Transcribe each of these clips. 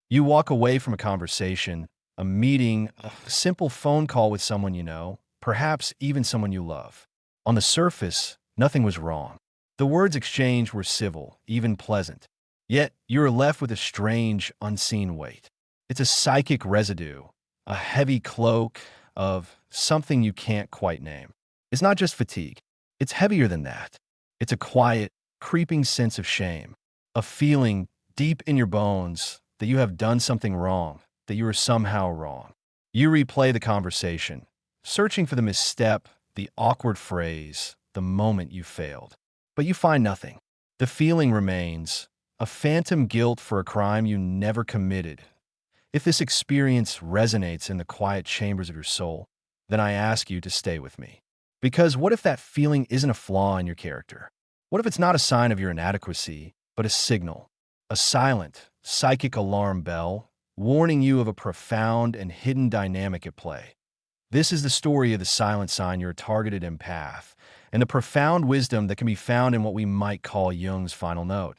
You walk away from a conversation, a meeting, a simple phone call with someone you know, perhaps even someone you love. On the surface, nothing was wrong. The words exchanged were civil, even pleasant. Yet, you are left with a strange, unseen weight. It's a psychic residue, a heavy cloak of something you can't quite name. It's not just fatigue. It's heavier than that. It's a quiet, creeping sense of shame, a feeling deep in your bones that you have done something wrong, that you are somehow wrong. You replay the conversation, searching for the misstep, the awkward phrase, the moment you failed. But you find nothing. The feeling remains, a phantom guilt for a crime you never committed. If this experience resonates in the quiet chambers of your soul, then I ask you to stay with me. Because what if that feeling isn't a flaw in your character? What if it's not a sign of your inadequacy, but a signal, a silent, psychic alarm bell, warning you of a profound and hidden dynamic at play? This is the story of the silent sign you're a targeted empath, and the profound wisdom that can be found in what we might call Jung's final note.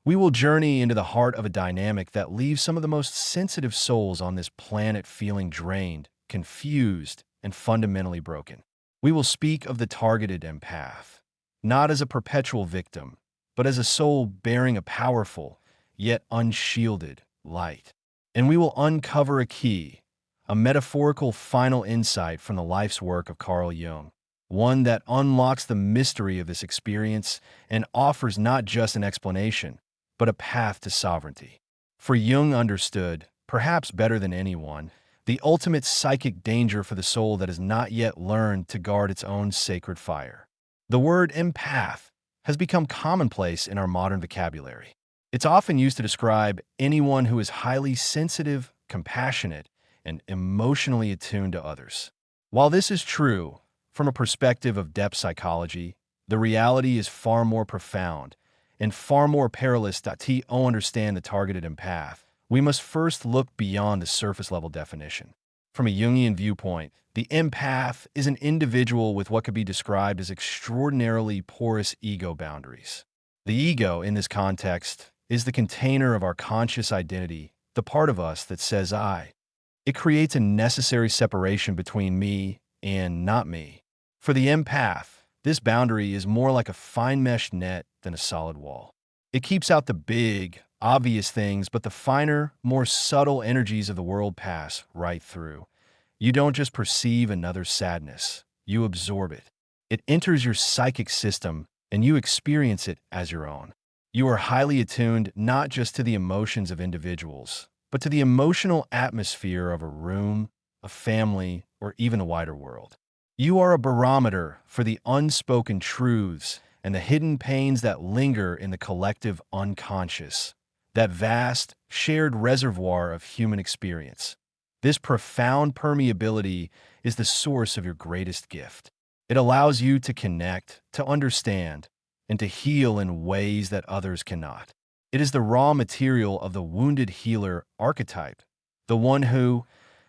We will journey into the heart of a dynamic that leaves some of the most sensitive souls on this planet feeling drained, confused, and fundamentally broken. We will speak of the targeted empath, not as a perpetual victim, but as a soul bearing a powerful, yet unshielded, light. And we will uncover a key, a metaphorical final insight from the life's work of Carl Jung, one that unlocks the mystery of this experience and offers not just an explanation, but a path to sovereignty. For Jung understood, perhaps better than anyone, the ultimate psychic danger for the soul that has not yet learned to guard its own sacred fire. The word empath has become commonplace in our modern vocabulary. It's often used to describe anyone who is highly sensitive, compassionate, and emotionally attuned to others. While this is true, from a perspective of depth psychology, the reality is far more profound and far more perilous. To understand the targeted empath, we must first look beyond the surface-level definition. From a Jungian viewpoint, the empath is an individual with what could be described as extraordinarily porous ego boundaries. The ego, in this context, is the container of our conscious identity, the part of us that says I. It creates a necessary separation between me and not me. For the empath, this boundary is more like a fine mesh net than a solid wall. It keeps out the big, obvious things, but the finer, more subtle energies of the world pass right through. You don't just perceive another's sadness, you absorb it. It enters your psychic system, and you experience it as your own. You are highly attuned not just to the emotions of individuals, but to the emotional atmosphere of a room, a family, or even the wider world. You are a barometer for the unspoken truths and the hidden pains that linger in the collective unconscious, that vast, shared reservoir of human experience. This profound permeability is the source of your greatest gift. It allows you to connect, to understand, and to heal in ways that others cannot. It is the raw material of the wounded healer archetype, the one who,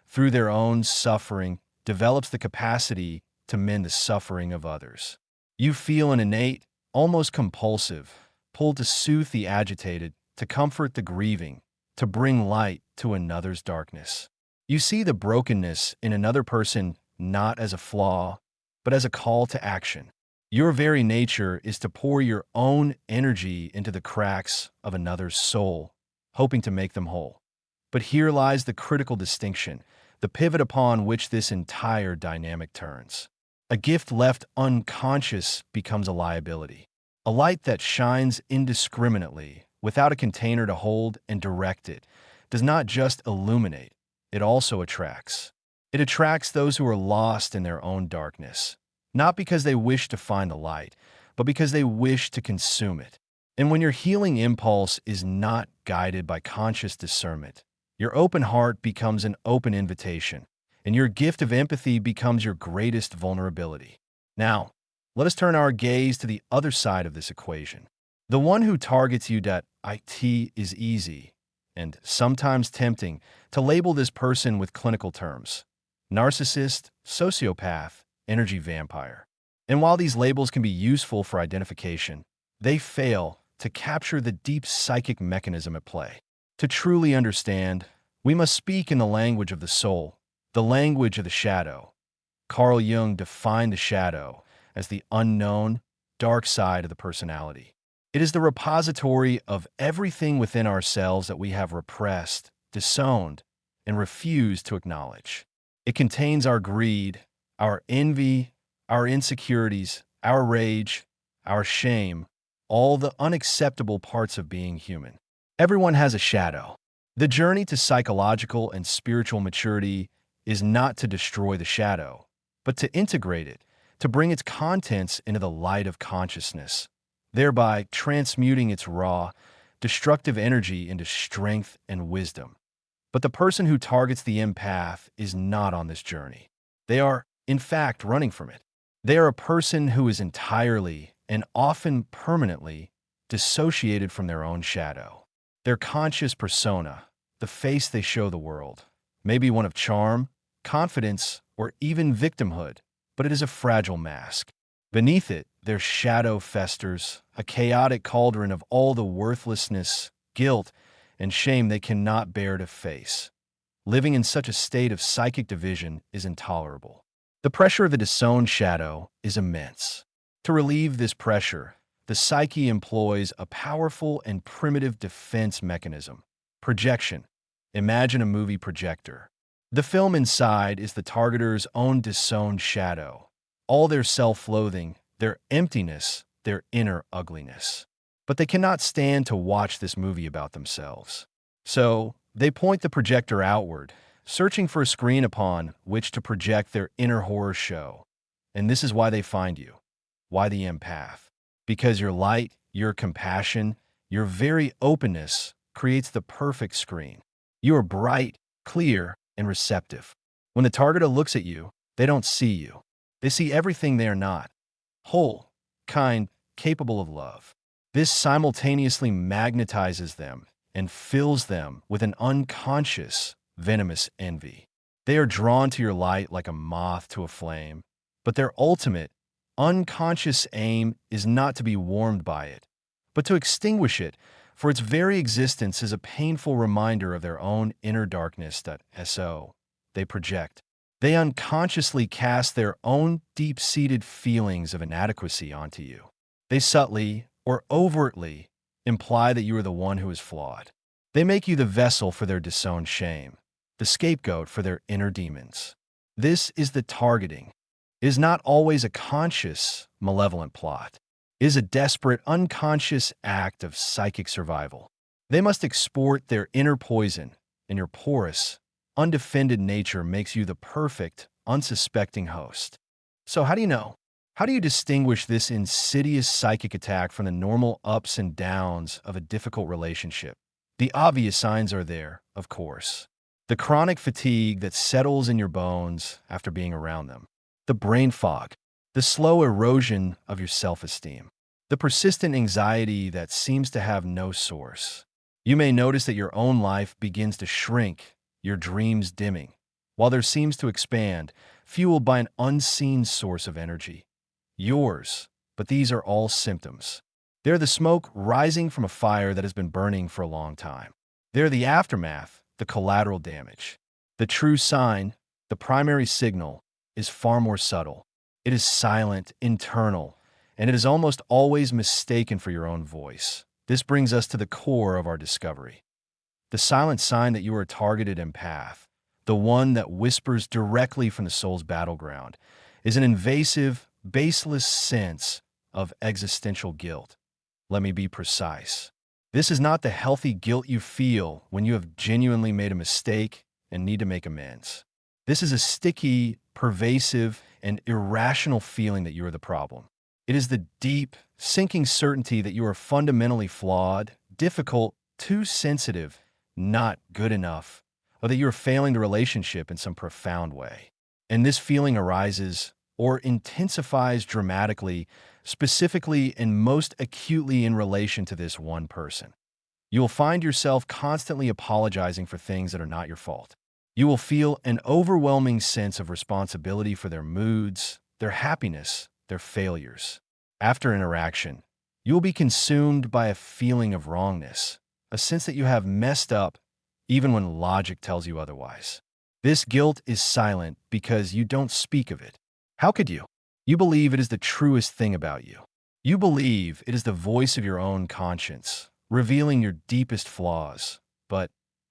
through their own suffering, develops the capacity to mend the suffering of others. You feel an innate, almost compulsive, pull to soothe the agitated, to comfort the grieving, to bring light to another's darkness. You see the brokenness in another person not as a flaw, but as a call to action. Your very nature is to pour your own energy into the cracks of another's soul, hoping to make them whole. But here lies the critical distinction, the pivot upon which this entire dynamic turns. A gift left unconscious becomes a liability. A light that shines indiscriminately, without a container to hold and direct it, does not just illuminate, it also attracts. It attracts those who are lost in their own darkness, not because they wish to find the light, but because they wish to consume it. And when your healing impulse is not guided by conscious discernment, your open heart becomes an open invitation, and your gift of empathy becomes your greatest vulnerability. Now, let us turn our gaze to the other side of this equation. The one who targets you. It is easy, and sometimes tempting, to label this person with clinical terms: narcissist, sociopath, energy vampire. And while these labels can be useful for identification, they fail to capture the deep psychic mechanism at play. To truly understand, we must speak in the language of the soul, the language of the shadow. Carl Jung defined the shadow as the unknown, dark side of the personality. It is the repository of everything within ourselves that we have repressed, disowned, and refused to acknowledge. It contains our greed, our envy, our insecurities, our rage, our shame, all the unacceptable parts of being human. Everyone has a shadow. The journey to psychological and spiritual maturity is not to destroy the shadow, but to integrate it, to bring its contents into the light of consciousness, thereby transmuting its raw, destructive energy into strength and wisdom. But the person who targets the empath is not on this journey. They are, in fact, running from it. They are a person who is entirely and often permanently dissociated from their own shadow. Their conscious persona, the face they show the world, may be one of charm, confidence, or even victimhood, but it is a fragile mask. Beneath it, their shadow festers, a chaotic cauldron of all the worthlessness, guilt, and shame they cannot bear to face. Living in such a state of psychic division is intolerable. The pressure of the disowned shadow is immense. To relieve this pressure, the psyche employs a powerful and primitive defense mechanism: projection. Imagine a movie projector. The film inside is the targeter's own disowned shadow, all their self-loathing, their emptiness, their inner ugliness. But they cannot stand to watch this movie about themselves. So, they point the projector outward, searching for a screen upon which to project their inner horror show. And this is why they find you. Why the empath? Because your light, your compassion, your very openness creates the perfect screen. You are bright, clear, and receptive. When the targeter looks at you, they don't see you. They see everything they are not: whole, kind, capable of love. This simultaneously magnetizes them and fills them with an unconscious, venomous envy. They are drawn to your light like a moth to a flame, but their ultimate, unconscious aim is not to be warmed by it, but to extinguish it, for its very existence is a painful reminder of their own inner darkness that they project. They unconsciously cast their own deep-seated feelings of inadequacy onto you. They subtly or overtly imply that you are the one who is flawed. They make you the vessel for their disowned shame, the scapegoat for their inner demons. This is the targeting. It is not always a conscious, malevolent plot. It is a desperate, unconscious act of psychic survival. They must export their inner poison, and your porous, undefended nature makes you the perfect, unsuspecting host. So how do you know? How do you distinguish this insidious psychic attack from the normal ups and downs of a difficult relationship? The obvious signs are there, of course. The chronic fatigue that settles in your bones after being around them. The brain fog. The slow erosion of your self-esteem. The persistent anxiety that seems to have no source. You may notice that your own life begins to shrink, your dreams dimming, while there seems to expand, fueled by an unseen source of energy. Yours, but these are all symptoms. They're the smoke rising from a fire that has been burning for a long time. They're the aftermath, the collateral damage. The true sign, the primary signal, is far more subtle. It is silent, internal, and it is almost always mistaken for your own voice. This brings us to the core of our discovery. The silent sign that you are a targeted empath, the one that whispers directly from the soul's battleground, is an invasive, baseless sense of existential guilt. Let me be precise. This is not the healthy guilt you feel when you have genuinely made a mistake and need to make amends. This is a sticky, pervasive, and irrational feeling that you are the problem. It is the deep, sinking certainty that you are fundamentally flawed, difficult, too sensitive, not good enough, or that you are failing the relationship in some profound way. And this feeling arises or intensifies dramatically, specifically and most acutely in relation to this one person. You will find yourself constantly apologizing for things that are not your fault. You will feel an overwhelming sense of responsibility for their moods, their happiness, their failures. After interaction, you will be consumed by a feeling of wrongness, a sense that you have messed up even when logic tells you otherwise. This guilt is silent because you don't speak of it. How could you? You believe it is the truest thing about you. You believe it is the voice of your own conscience, revealing your deepest flaws.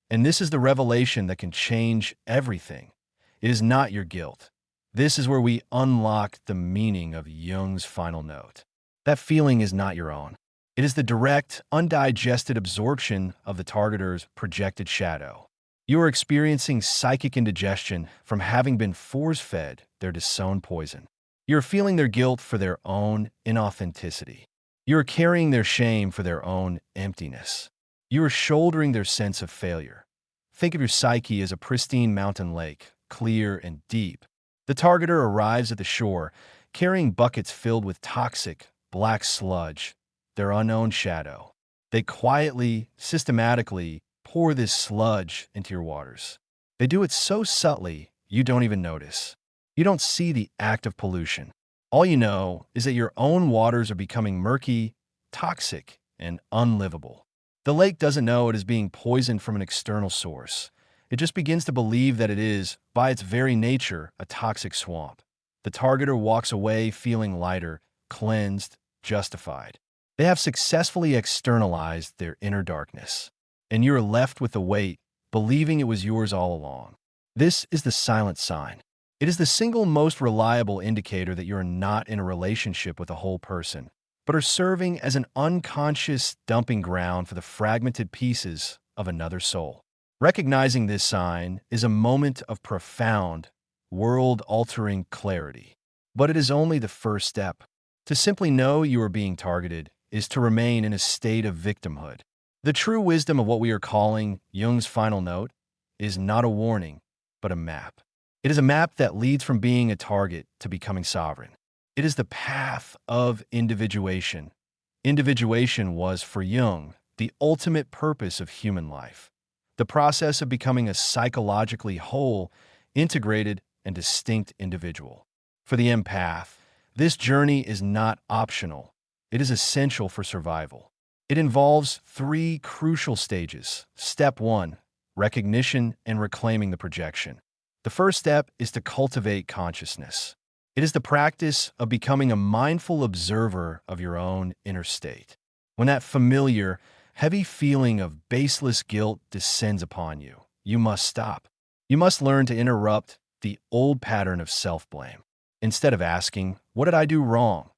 And this is the revelation that can change everything. It is not your guilt. This is where we unlock the meaning of Jung's final note. That feeling is not your own. It is the direct, undigested absorption of the targeter's projected shadow. You are experiencing psychic indigestion from having been force-fed their disowned poison. You're feeling their guilt for their own inauthenticity. You're carrying their shame for their own emptiness. You are shouldering their sense of failure. Think of your psyche as a pristine mountain lake, clear and deep. The targeter arrives at the shore, carrying buckets filled with toxic, black sludge, their unknown shadow. They quietly, systematically pour this sludge into your waters. They do it so subtly, you don't even notice. You don't see the act of pollution. All you know is that your own waters are becoming murky, toxic, and unlivable. The lake doesn't know it is being poisoned from an external source. It just begins to believe that it is, by its very nature, a toxic swamp. The targeter walks away feeling lighter, cleansed, justified. They have successfully externalized their inner darkness. And you are left with the weight, believing it was yours all along. This is the silent sign. It is the single most reliable indicator that you are not in a relationship with a whole person, but are serving as an unconscious dumping ground for the fragmented pieces of another soul. Recognizing this sign is a moment of profound, world-altering clarity. But it is only the first step. To simply know you are being targeted is to remain in a state of victimhood. The true wisdom of what we are calling Jung's final note is not a warning, but a map. It is a map that leads from being a target to becoming sovereign. It is the path of individuation. Individuation was, for Jung, the ultimate purpose of human life. The process of becoming a psychologically whole, integrated, and distinct individual. For the empath, this journey is not optional. It is essential for survival. It involves 3 crucial stages. Step 1, recognition and reclaiming the projection. The first step is to cultivate consciousness. It is the practice of becoming a mindful observer of your own inner state. When that familiar, heavy feeling of baseless guilt descends upon you, you must stop. You must learn to interrupt the old pattern of self-blame. Instead of asking, "What did I do wrong?"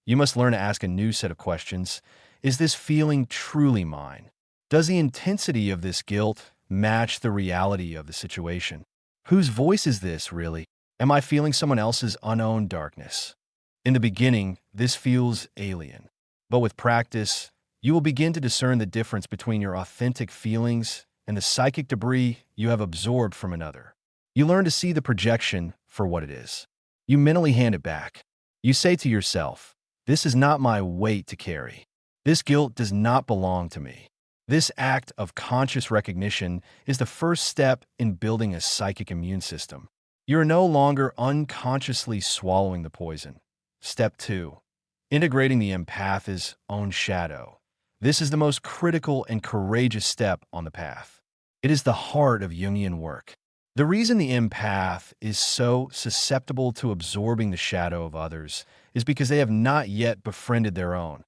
you must learn to ask a new set of questions. Is this feeling truly mine? Does the intensity of this guilt match the reality of the situation? Whose voice is this, really? Am I feeling someone else's unowned darkness? In the beginning, this feels alien. But with practice, you will begin to discern the difference between your authentic feelings and the psychic debris you have absorbed from another. You learn to see the projection for what it is. You mentally hand it back. You say to yourself, "This is not my weight to carry. This guilt does not belong to me." This act of conscious recognition is the first step in building a psychic immune system. You are no longer unconsciously swallowing the poison. Step 2, integrating the empath's own shadow. This is the most critical and courageous step on the path. It is the heart of Jungian work. The reason the empath is so susceptible to absorbing the shadow of others is because they have not yet befriended their own.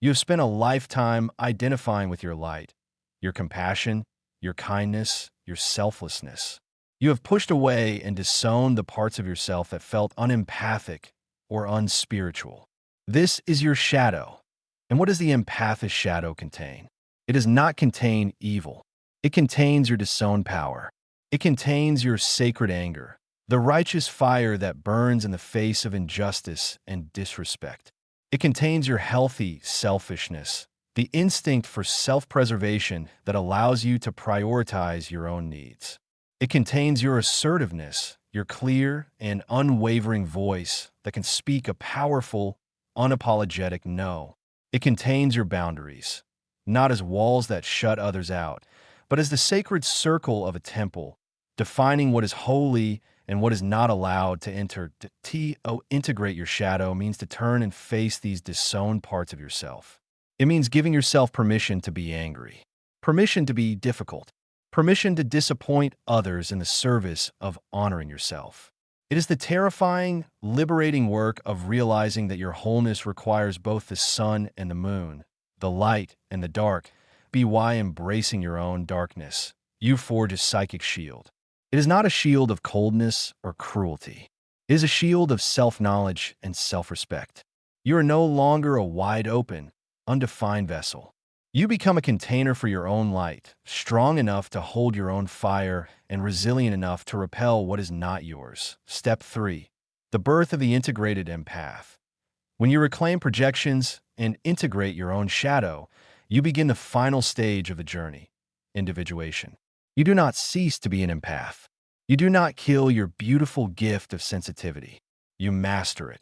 You have spent a lifetime identifying with your light, your compassion, your kindness, your selflessness. You have pushed away and disowned the parts of yourself that felt unempathic or unspiritual. This is your shadow. And what does the empath's shadow contain? It does not contain evil. It contains your disowned power. It contains your sacred anger, the righteous fire that burns in the face of injustice and disrespect. It contains your healthy selfishness, the instinct for self-preservation that allows you to prioritize your own needs. It contains your assertiveness, your clear and unwavering voice that can speak a powerful, unapologetic no. It contains your boundaries, not as walls that shut others out, but as the sacred circle of a temple, defining what is holy and what is not allowed to enter. To integrate your shadow means to turn and face these disowned parts of yourself. It means giving yourself permission to be angry, permission to be difficult, permission to disappoint others in the service of honoring yourself. It is the terrifying, liberating work of realizing that your wholeness requires both the sun and the moon, the light and the dark. Be why embracing your own darkness, you forge a psychic shield. It is not a shield of coldness or cruelty. It is a shield of self-knowledge and self-respect. You are no longer a wide-open, undefined vessel. You become a container for your own light, strong enough to hold your own fire and resilient enough to repel what is not yours. Step 3. The birth of the integrated empath. When you reclaim projections and integrate your own shadow, you begin the final stage of the journey, individuation. You do not cease to be an empath. You do not kill your beautiful gift of sensitivity. You master it.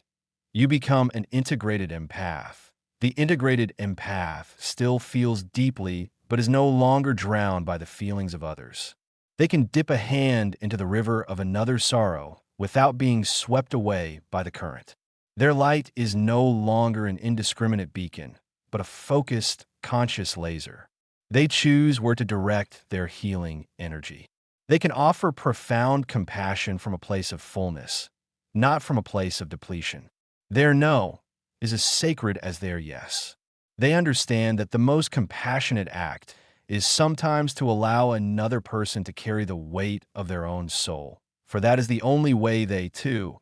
You become an integrated empath. The integrated empath still feels deeply, but is no longer drowned by the feelings of others. They can dip a hand into the river of another's sorrow without being swept away by the current. Their light is no longer an indiscriminate beacon, but a focused, conscious laser. They choose where to direct their healing energy. They can offer profound compassion from a place of fullness, not from a place of depletion. Their no is as sacred as their yes. They understand that the most compassionate act is sometimes to allow another person to carry the weight of their own soul, for that is the only way they, too,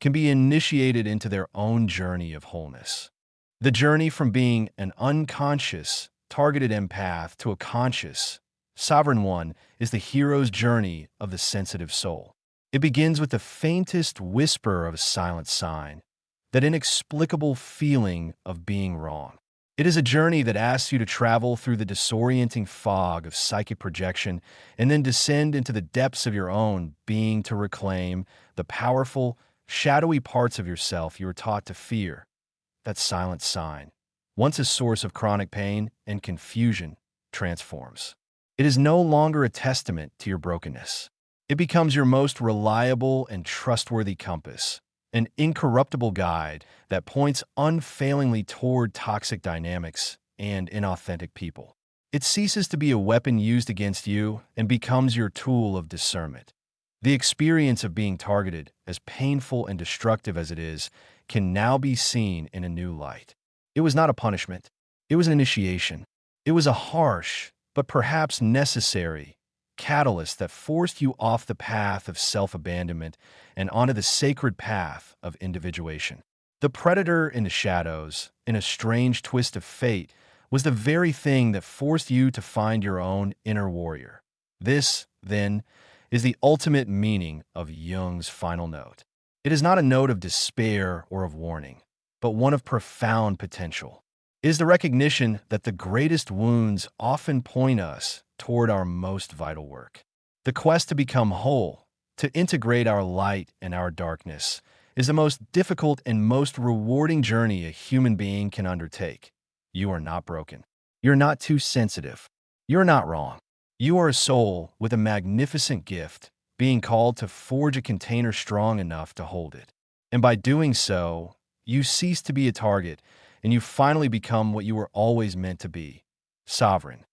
can be initiated into their own journey of wholeness. The journey from being an unconscious, targeted empath to a conscious, sovereign one is the hero's journey of the sensitive soul. It begins with the faintest whisper of a silent sign, that inexplicable feeling of being wrong. It is a journey that asks you to travel through the disorienting fog of psychic projection and then descend into the depths of your own being to reclaim the powerful, shadowy parts of yourself you were taught to fear. That silent sign, once a source of chronic pain and confusion, transforms. It is no longer a testament to your brokenness. It becomes your most reliable and trustworthy compass, an incorruptible guide that points unfailingly toward toxic dynamics and inauthentic people. It ceases to be a weapon used against you and becomes your tool of discernment. The experience of being targeted, as painful and destructive as it is, can now be seen in a new light. It was not a punishment. It was an initiation. It was a harsh, but perhaps necessary, catalyst that forced you off the path of self-abandonment and onto the sacred path of individuation. The predator in the shadows, in a strange twist of fate, was the very thing that forced you to find your own inner warrior. This, then, is the ultimate meaning of Jung's final note. It is not a note of despair or of warning, but one of profound potential. It is the recognition that the greatest wounds often point us toward our most vital work. The quest to become whole, to integrate our light and our darkness, is the most difficult and most rewarding journey a human being can undertake. You are not broken. You're not too sensitive. You're not wrong. You are a soul with a magnificent gift, being called to forge a container strong enough to hold it. And by doing so, you cease to be a target, and you finally become what you were always meant to be: sovereign.